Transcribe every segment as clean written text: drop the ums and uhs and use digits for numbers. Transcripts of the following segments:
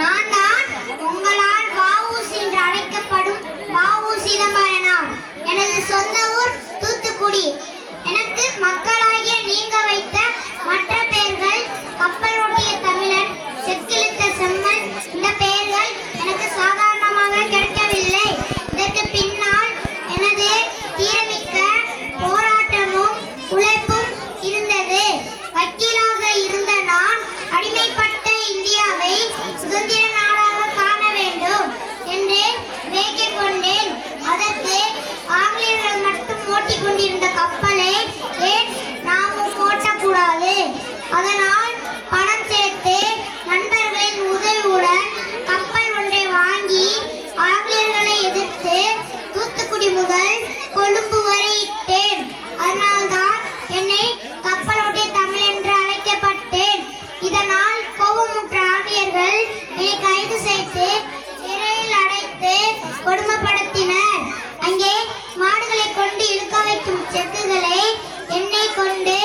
நான் தான் உங்களால் வ.உ.சி. என்று அழைக்கப்படும் வ.உ. சிதம்பரனார். எனது சொந்த ஊர் தூத்துக்குடி. எனக்கு மக்களாகிய நீங்க வைத்த மற்ற பெயர்கள் கப்பல் ஓட்டிய தமிழன், செக்கிழுத்த செம்மன், இந்த பெயர்கள் எனக்கு சாதாரணமாக கிடைக்கவில்லை. இதற்கு பின்னால் எனது தீரமிக்க போராட்டமும் உழைப்பும் இருந்தது. வக்கீலாக இருந்த நான் அடிமைப்பட்ட இந்தியாவை சுதந்திர நாடாக காண வேண்டும் என்று வேண்டிக் கொண்டேன். அதற்கு ஆங்கிலேயர்கள் மட்டும் ஓட்டிக் கொண்டிருந்த கப்பலை ஏன் நாமும் ஓட்டக்கூடாது? அதனால் பணம் சேர்த்து நண்பர்களின் உதவியுடன் கப்பல் ஒன்றை வாங்கி ஆங்கிலேயர்களை எதிர்த்து தூத்துக்குடி முதல் கொழும்பு வரை இட்டேன். அதனால்தான் என்னை கப்பலோட்டிய தமிழ் என்று அழைக்கப்பட்டேன். இதனால் கோபமுற்ற ஆங்கிலேயர்கள் என்னை கைது செய்து சிறையில் அடைத்து கொடுமைப்படுத்தினர். அங்கே மாடுகளை கொண்டு இழுக்க வைக்கும் செக்குகளை என்னை கொண்டு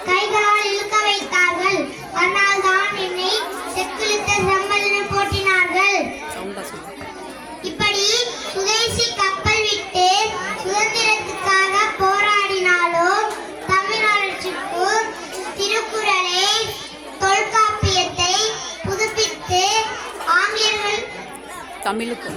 கைகளால் இழுக்க வைத்தார்கள். அதனால்தான் என்னை செக்கிழுத்த செம்மல் என போற்றினார்கள். இப்படி சுதேசி கப்பல் விட்டு சுதந்திரத்துக்காக போராடினாலும் தமிழ்நாட்டிற்கு திருக்குறளை, தொல்காப்பியத்தை புதுப்பித்து ஆங்கிலேயர்கள் தமிழுக்கு